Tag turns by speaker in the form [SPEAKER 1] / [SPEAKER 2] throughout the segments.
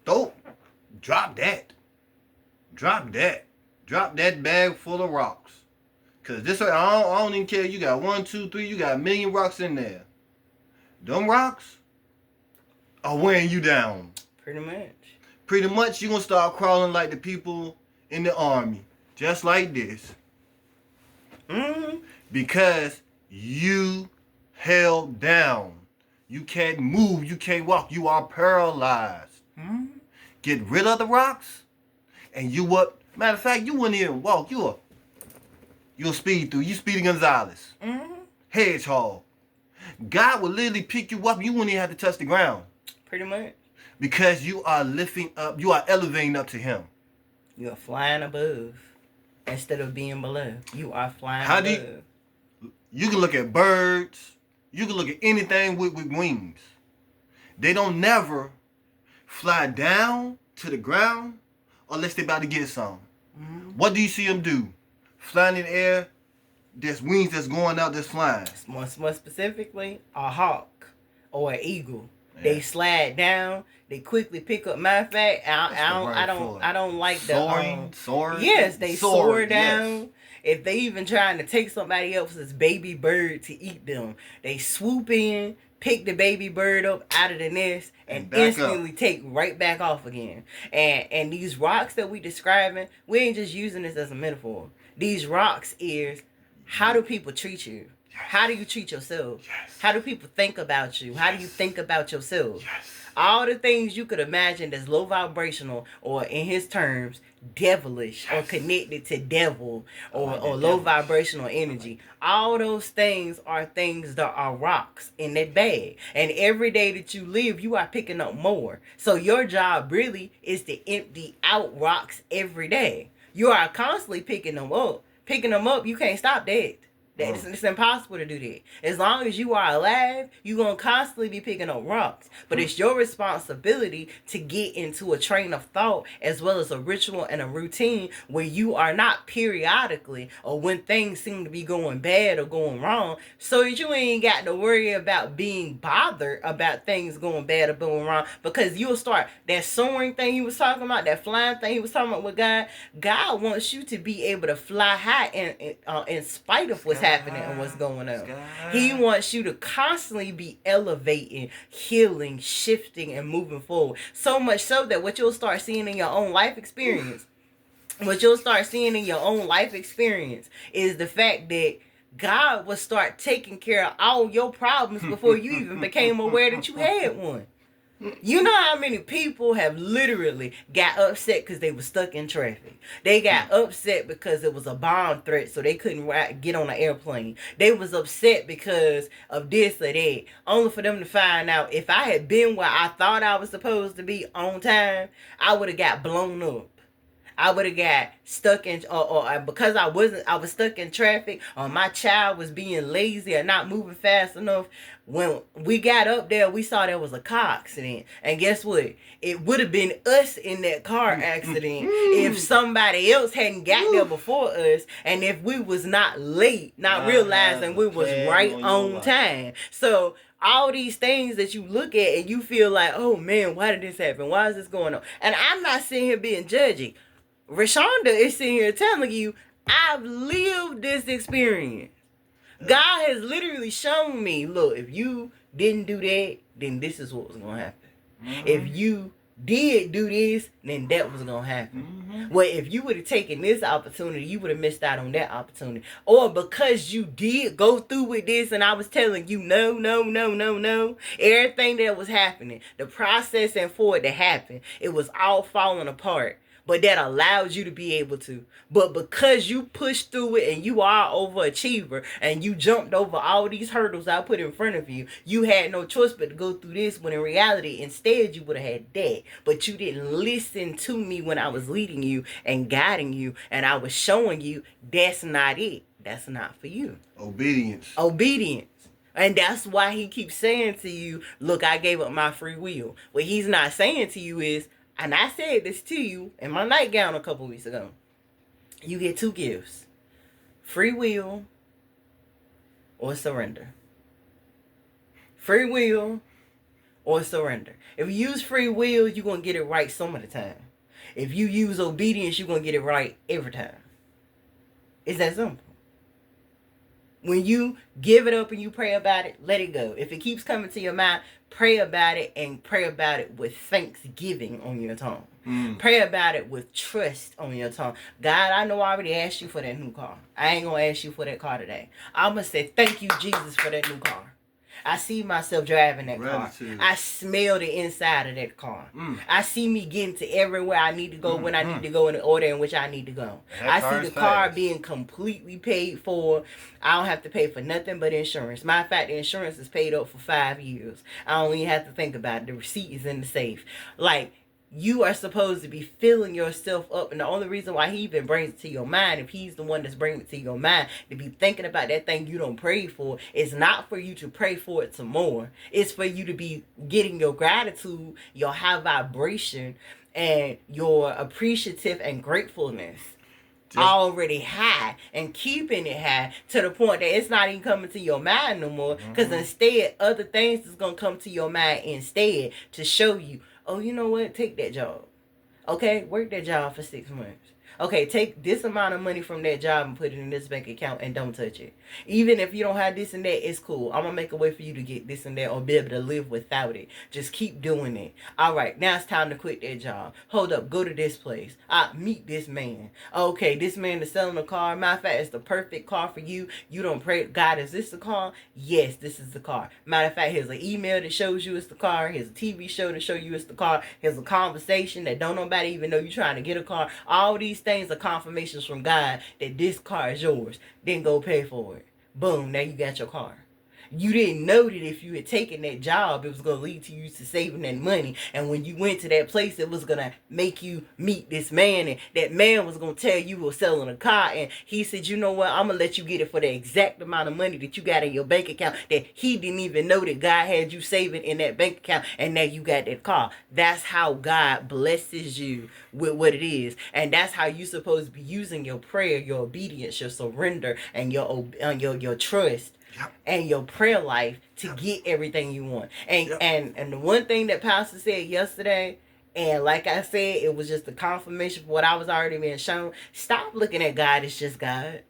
[SPEAKER 1] Don't drop that. Drop that. Drop that bag full of rocks. Cause this way, I don't even care. You got one, two, three. You got a million rocks in there. Them rocks are wearing you down.
[SPEAKER 2] Pretty much.
[SPEAKER 1] Pretty much, you gonna start crawling like the people in the army, just like this.
[SPEAKER 2] Mm-hmm.
[SPEAKER 1] Because you held down. You can't move. You can't walk. You are paralyzed.
[SPEAKER 2] Mm-hmm.
[SPEAKER 1] Get rid of the rocks, and you what? Matter of fact, you wouldn't even walk. You'll speed through. You Speedy Gonzalez.
[SPEAKER 2] Mm-hmm.
[SPEAKER 1] Hedgehog. God will literally pick you up. You wouldn't even have to touch the ground.
[SPEAKER 2] Pretty much.
[SPEAKER 1] Because you are lifting up. You are elevating up to Him.
[SPEAKER 2] You are flying above instead of being below. You are flying
[SPEAKER 1] How
[SPEAKER 2] above.
[SPEAKER 1] You can look at birds. You can look at anything with wings. They don't never fly down to the ground unless they about to get some.
[SPEAKER 2] Mm-hmm.
[SPEAKER 1] What do you see them do? Flying in the air. There's wings that's going out that's flying.
[SPEAKER 2] More specifically, a hawk or an eagle.
[SPEAKER 1] Yeah.
[SPEAKER 2] They slide down. They quickly pick up. Matter of fact, I don't like the
[SPEAKER 1] soaring.
[SPEAKER 2] Yes, they soar down. Yes. If they even trying to take somebody else's baby bird to eat them, they swoop in, pick the baby bird up out of the nest, and instantly take right back off again. And these rocks that we describing, we ain't just using this as a metaphor. These rocks is, how do people treat you? Yes. How do you treat yourself?
[SPEAKER 1] Yes.
[SPEAKER 2] How do people think about you? Yes. How do you think about yourself?
[SPEAKER 1] Yes.
[SPEAKER 2] All the things you could imagine that's low vibrational, or in his terms, devilish, yes, or connected to devil, or low vibrational energy. All those things are things that are rocks in that bag. And every day that you live, you are picking up more. So your job really is to empty out rocks every day. You are constantly picking them up. Picking them up, you can't stop that. It's impossible to do that. As long as you are alive, you're going to constantly be picking up rocks. But it's your responsibility to get into a train of thought as well as a ritual and a routine where you are not periodically or when things seem to be going bad or going wrong, so that you ain't got to worry about being bothered about things going bad or going wrong, because you'll start that soaring thing he was talking about, that flying thing he was talking about with God. God wants you to be able to fly high in spite of what's happening and what's going on. He wants you to constantly be elevating, healing, shifting, and moving forward. So much so that what you'll start seeing in your own life experience, is the fact that God will start taking care of all your problems before you even became aware that you had one. You know how many people have literally got upset because they were stuck in traffic. They got upset because it was a bomb threat, so they couldn't get on an airplane. They was upset because of this or that, only for them to find out if I had been where I thought I was supposed to be on time, I would have got blown up. I would have got stuck in, or because I was stuck in traffic, or my child was being lazy or not moving fast enough. When we got up there, we saw there was a car accident. And guess what? It would have been us in that car accident if somebody else hadn't got there before us, and if we was not late, not realizing we was right on time. So all these things that you look at and you feel like, oh man, why did this happen? Why is this going on? And I'm not sitting here being judgy. Shonda is sitting here telling you, I've lived this experience. God has literally shown me, look, if you didn't do that, then this is what was going to happen. Mm-hmm. If you did do this, then that was going to happen. Mm-hmm. Well, if you would have taken this opportunity, you would have missed out on that opportunity. Or because you did go through with this and I was telling you, no, everything that was happening, the processing for it to happen, it was all falling apart. But that allows you to be able to. But because you pushed through it and you are an overachiever and you jumped over all these hurdles I put in front of you, you had no choice but to go through this, when in reality, instead you would have had that. But you didn't listen to me when I was leading you and guiding you, and I was showing you that's not it. That's not for you.
[SPEAKER 1] Obedience.
[SPEAKER 2] And that's why he keeps saying to you, look, I gave up my free will. What he's not saying to you is, and I said this to you in my nightgown a couple weeks ago, you get two gifts: free will or surrender. Free will or surrender. If you use free will, you're going to get it right some of the time. If you use obedience, you're going to get it right every time. It's that simple. When you give it up and you pray about it, let it go. If it keeps coming to your mind, pray about it, and pray about it with thanksgiving on your tongue. Pray about it with trust on your tongue. God, I know I already asked you for that new car. I ain't going to ask you for that car today. I'm going to say thank you, Jesus, for that new car. I see myself driving that car. I smell the inside of that car. I see me getting to everywhere I need to go when I need to go in the order in which I need to go. I see the car being completely paid for. I don't have to pay for nothing but insurance. Matter of fact, the insurance is paid up for 5 years. I don't even have to think about it. The receipt is in the safe. Like, you are supposed to be filling yourself up. And the only reason why he even brings it to your mind, if he's the one that's bringing it to your mind, to be thinking about that thing you don't pray for, is not for you to pray for it some more. It's for you to be getting your gratitude, your high vibration, and your appreciative and gratefulness already high, and keeping it high to the point that it's not even coming to your mind no more. Because instead, other things is going to come to your mind instead to show you, oh, you know what? Take that job. Okay, work that job for 6 months. Okay, take this amount of money from that job and put it in this bank account and don't touch it. Even if you don't have this and that, it's cool. I'm going to make a way for you to get this and that or be able to live without it. Just keep doing it. All right, now it's time to quit that job. Hold up, go to this place. Meet this man. Okay, this man is selling a car. Matter of fact, it's the perfect car for you. You don't pray, God, is this the car? Yes, this is the car. Matter of fact, here's an email that shows you it's the car. Here's a TV show to show you it's the car. Here's a conversation that don't nobody even know you're trying to get a car. All these things are confirmations from God that this car is yours. Then go pay for it. Boom, now you got your car. You didn't know that if you had taken that job, it was going to lead to you to saving that money. And when you went to that place, it was going to make you meet this man. And that man was going to tell you were selling a car. And he said, you know what? I'm going to let you get it for the exact amount of money that you got in your bank account that he didn't even know that God had you saving in that bank account. And now you got that car. That's how God blesses you with what it is. And that's how you're supposed to be using your prayer, your obedience, your surrender, and your trust. Yep. And your prayer life to get everything you want. And the one thing that Pastor said yesterday, and like I said, it was just a confirmation for what I was already being shown. Stop looking at God as just God.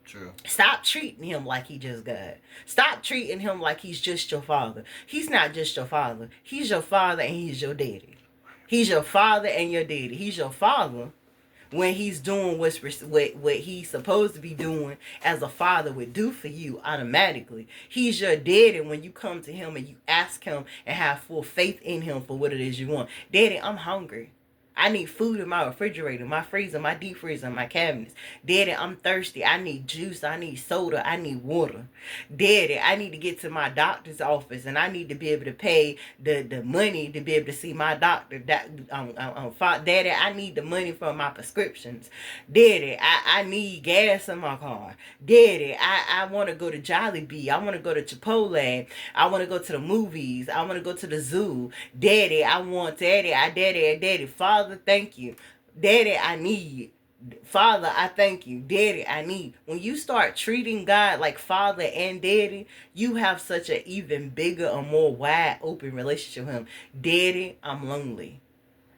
[SPEAKER 1] True.
[SPEAKER 2] Stop treating him like he just God. Stop treating him like he's just your father. He's not just your father. He's your father and he's your daddy. He's your father and your daddy. He's your father when he's doing what he's supposed to be doing as a father would do for you automatically. He's your daddy when you come to him and you ask him and have full faith in him for what it is you want. Daddy, I'm hungry. I need food in my refrigerator, my freezer, my deep freezer, my cabinets. Daddy, I'm thirsty. I need juice. I need soda. I need water. Daddy, I need to get to my doctor's office and I need to be able to pay the money to be able to see my doctor. Daddy, I need the money for my prescriptions. Daddy, I need gas in my car. Daddy, I want to go to Jollibee. I want to go to Chipotle. I want to go to the movies. I want to go to the zoo. Daddy, Daddy, Father, thank you. Daddy, I need. Father, I thank you. Daddy, I need. When you start treating God like Father and Daddy, you have such an even bigger or more wide open relationship with him. Daddy, I'm lonely.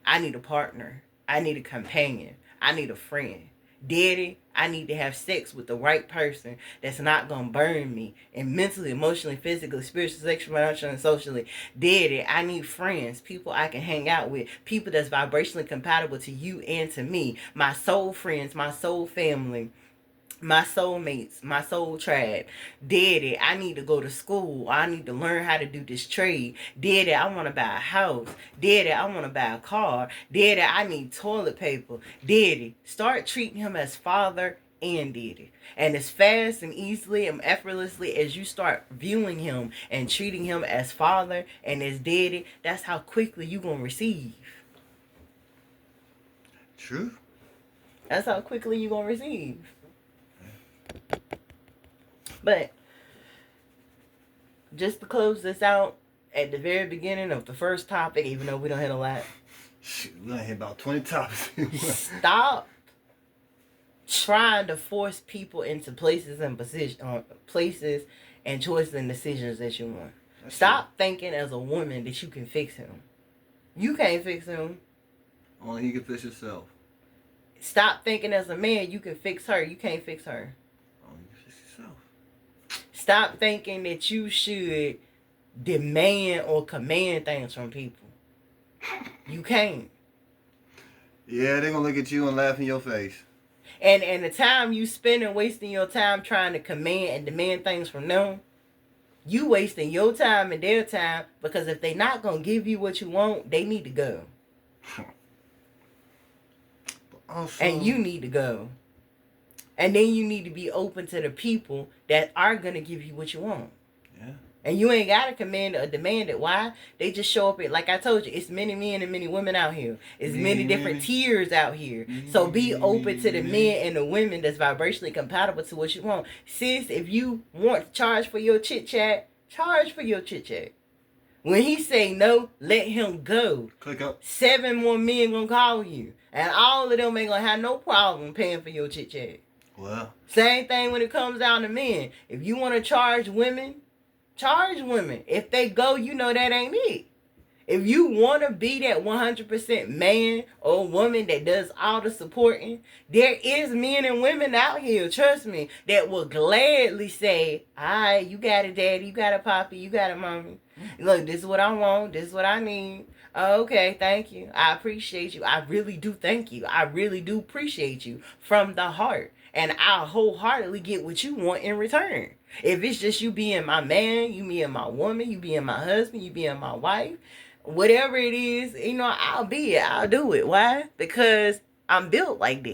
[SPEAKER 2] I need a partner. I need a companion. I need a friend. Daddy, I need to have sex with the right person that's not going to burn me and mentally, emotionally, physically, spiritually, sexually, financially, and socially. Daddy, I need friends, people I can hang out with, people that's vibrationally compatible to you and to me, my soul friends, my soul family, my soulmates, my soul tribe. Daddy, I need to go to school. I need to learn how to do this trade. Daddy, I want to buy a house. Daddy, I want to buy a car. Daddy, I need toilet paper. Daddy, start treating him as Father and Daddy. And as fast and easily and effortlessly as you start viewing him and treating him as Father and as Daddy, that's how quickly you're going to receive.
[SPEAKER 1] True.
[SPEAKER 2] That's how quickly you're going to receive. But just to close this out, at the very beginning of the first topic, even though we don't hit a lot,
[SPEAKER 1] we done hit about 20 topics.
[SPEAKER 2] Stop trying to force people into places and places and choices and decisions that you want. Stop thinking as a woman that you can fix him. You can't fix him.
[SPEAKER 1] Only he can fix himself.
[SPEAKER 2] Stop thinking as a man you can fix her. You can't fix her.
[SPEAKER 1] Only you can fix yourself.
[SPEAKER 2] Stop thinking that you should demand or command things from people. You can't.
[SPEAKER 1] Yeah, they're gonna look at you and laugh in your face.
[SPEAKER 2] And the time you spending wasting your time trying to command and demand things from them, you wasting your time and their time, because if they not gonna give you what you want, they need to go.
[SPEAKER 1] Also,
[SPEAKER 2] And you need to go. And then you need to be open to the people that are gonna give you what you want.
[SPEAKER 1] Yeah.
[SPEAKER 2] And you ain't gotta command or demand it. Why? They just show up. Like I told you, it's many men and many women out here. It's many different tiers out here. So be open to the men and the women that's vibrationally compatible to what you want. Sis, if you want to charge for your chit chat, charge for your chit chat. When he say no, let him go.
[SPEAKER 1] Click up.
[SPEAKER 2] 7 more men gonna call you, and all of them ain't gonna have no problem paying for your chit chat.
[SPEAKER 1] Well,
[SPEAKER 2] Same thing when it comes down to men. If you want to charge women, charge women. If they go, you know that ain't it. If you want to be that 100% man or woman that does all the supporting, there is men and women out here, trust me, that will gladly say, all right, you got it, daddy, you got it, poppy, you got it, mommy. Look, this is what I want, this is what I need. Oh, okay, thank you. I appreciate you. I really do thank you. I really do appreciate you from the heart. And I'll wholeheartedly get what you want in return. If it's just you being my man, you being my woman, you being my husband, you being my wife, whatever it is, I'll be it. I'll do it. Why? Because I'm built like this.